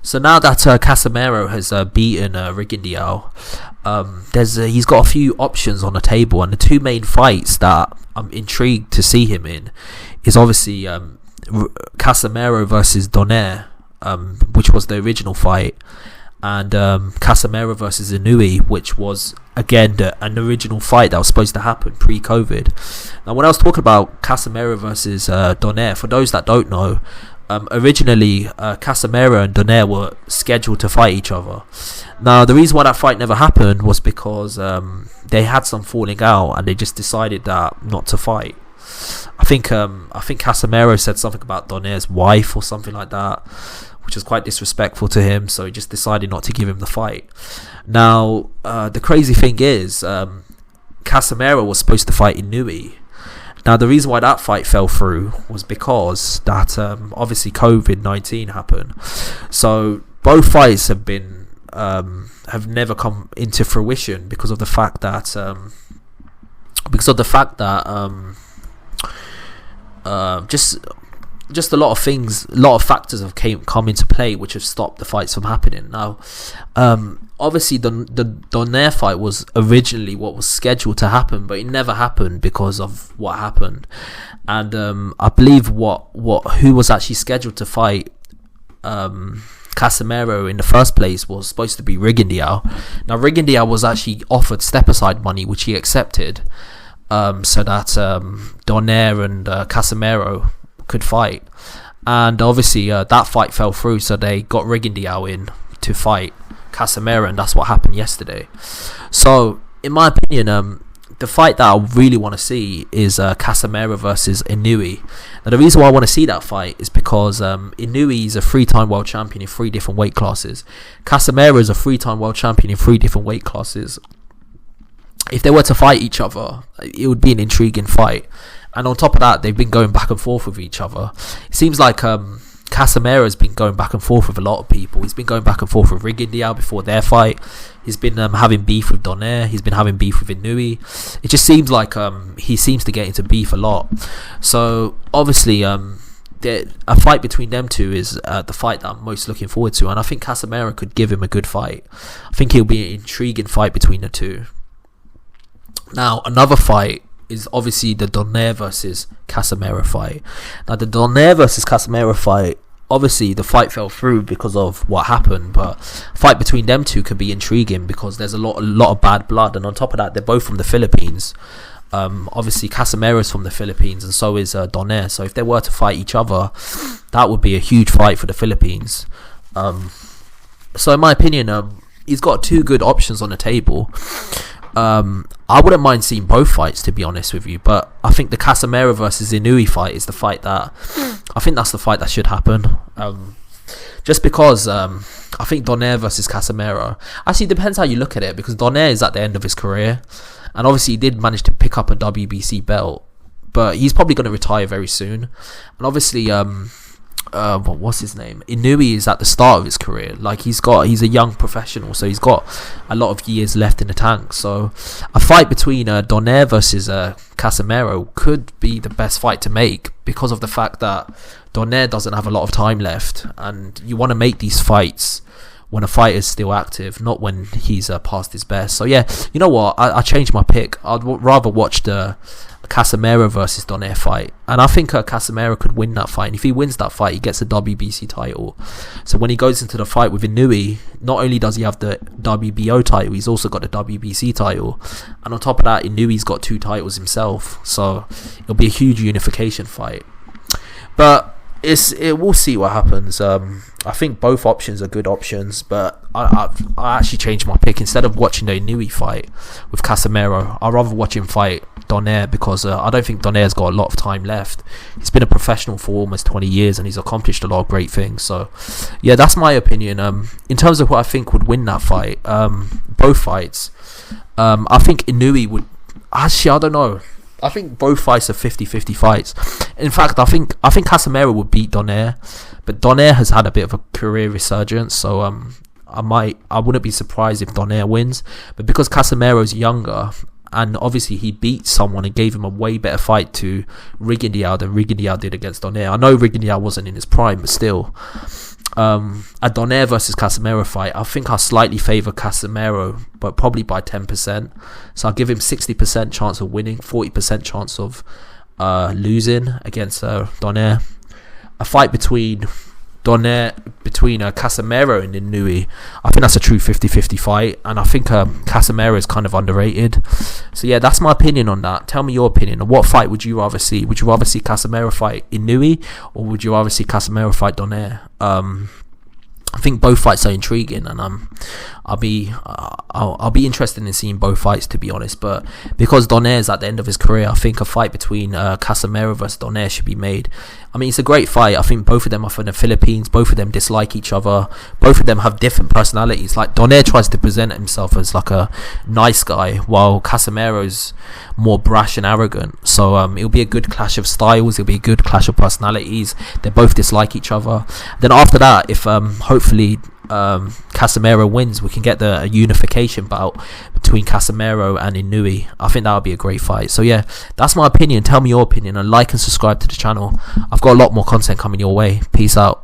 So now that Casimero has beaten Rigondeaux, he's got a few options on the table, and the two main fights that I'm intrigued to see him in is obviously Casimero versus Donaire, which was the original fight, and Casimero versus Inoue, which was again an original fight that was supposed to happen pre-COVID. Now, when I was talking about Casimero versus Donaire, for those that don't know, originally Casimero and Donaire were scheduled to fight each other. Now, the reason why that fight never happened was because they had some falling out, and they just decided that not to fight. I think Casimero said something about Donaire's wife or something like that, which was quite disrespectful to him, so he just decided not to give him the fight. Now, the crazy thing is, Casimero was supposed to fight Inoue. Now, the reason why that fight fell through was because that obviously COVID-19 happened. So both fights have never come into fruition because of the fact that just a lot of things, a lot of factors have come into play which have stopped the fights from happening. Now, obviously the Donaire fight was originally what was scheduled to happen, but it never happened because of what happened. And I believe who was actually scheduled to fight Casimero in the first place was supposed to be Rigondeaux. Now, Rigondeaux was actually offered step-aside money, which he accepted, so that Donaire and Casimero could fight. And obviously that fight fell through, so they got Rigondeaux in to fight Casimero, and that's what happened yesterday. So, in my opinion, the fight that I really want to see is Casimero versus Inoue. Now, the reason why I want to see that fight is because Inoue is a 3-time world champion in 3 different weight classes. Casimero is a 3-time world champion in 3 different weight classes. If they were to fight each other, it would be an intriguing fight. And on top of that, they've been going back and forth with each other. It seems like Casimero has been going back and forth with a lot of people. He's been going back and forth with Rigondeaux before their fight. He's been having beef with Donaire. He's been having beef with Inoue. It just seems like he seems to get into beef a lot. So obviously, a fight between them two is the fight that I'm most looking forward to. And I think Casimero could give him a good fight. I think it'll be an intriguing fight between the two. Now, another fight is obviously the Donaire versus Casimero fight. Now, the Donaire versus Casimero fight, obviously the fight fell through because of what happened, but a fight between them two could be intriguing because there's a lot of bad blood, and on top of that, they're both from the Philippines. Obviously Casimero is from the Philippines, and so is Donaire. So if they were to fight each other, that would be a huge fight for the Philippines. So in my opinion, he's got 2 good options on the table. I wouldn't mind seeing both fights, to be honest with you, but I think the Casimero versus Inoue fight is the fight that I think that's the fight that should happen. Just because I think Donaire versus Casimero, actually, it depends how you look at it, because Donaire is at the end of his career, and obviously he did manage to pick up a WBC belt, but he's probably going to retire very soon. And obviously what's his name? Inoue is at the start of his career. Like, he's a young professional, so he's got a lot of years left in the tank. So a fight between Donaire versus Casimero could be the best fight to make, because of the fact that Donaire doesn't have a lot of time left, and you want to make these fights when a fighter is still active, not when he's past his best. So yeah, you know what? I changed my pick. I'd rather watch the Casimero versus Donaire fight, and I think Casimero could win that fight. And if he wins that fight, he gets a WBC title. So when he goes into the fight with Inoue, not only does he have the WBO title, he's also got the WBC title, and on top of that, Inoue's got 2 titles himself. So it'll be a huge unification fight. But we'll see what happens. I think both options are good options, but I actually changed my pick. Instead of watching the Inoue fight with Casimero, I'd rather watch him fight Donaire, because I don't think Donaire's got a lot of time left. He's been a professional for almost 20 years, and he's accomplished a lot of great things. So yeah, that's my opinion. In terms of who I think would win that fight, both fights, I think Inoue would. Actually, I don't know. I think both fights are 50-50 fights. In fact, I think Casimero would beat Donaire, but Donaire has had a bit of a career resurgence, so I wouldn't be surprised if Donaire wins. But because Casimero's younger, and obviously he beat someone and gave him a way better fight to Rigondeaux than Rigondeaux did against Donaire. I know Rigondeaux wasn't in his prime, but still, a Donaire versus Casimero fight, I think I slightly favour Casimero, but probably by 10%. So I'll give him 60% chance of winning, 40% chance of losing against Donaire. A fight between Casimero and Inoue, I think that's a true 50-50 fight, and I think Casimero is kind of underrated. So yeah, that's my opinion on that. Tell me your opinion. What fight would you rather see? Would you rather see Casimero fight Inoue, or would you rather see Casimero fight Donaire? I think both fights are intriguing, and I'll be interested in seeing both fights, to be honest. But because Donaire is at the end of his career, I think a fight between Casimero versus Donaire should be made. I mean, it's a great fight. I think both of them are from the Philippines. Both of them dislike each other. Both of them have different personalities. Like, Donaire tries to present himself as like a nice guy, while Casimero's more brash and arrogant. So it'll be a good clash of styles. It'll be a good clash of personalities. They both dislike each other. Then after that, if hopefully Casimero wins, we can get a unification bout between Casimero and Inoue. I think that would be a great fight. So yeah, that's my opinion. Tell me your opinion, and like and subscribe to the channel. I've got a lot more content coming your way. Peace out.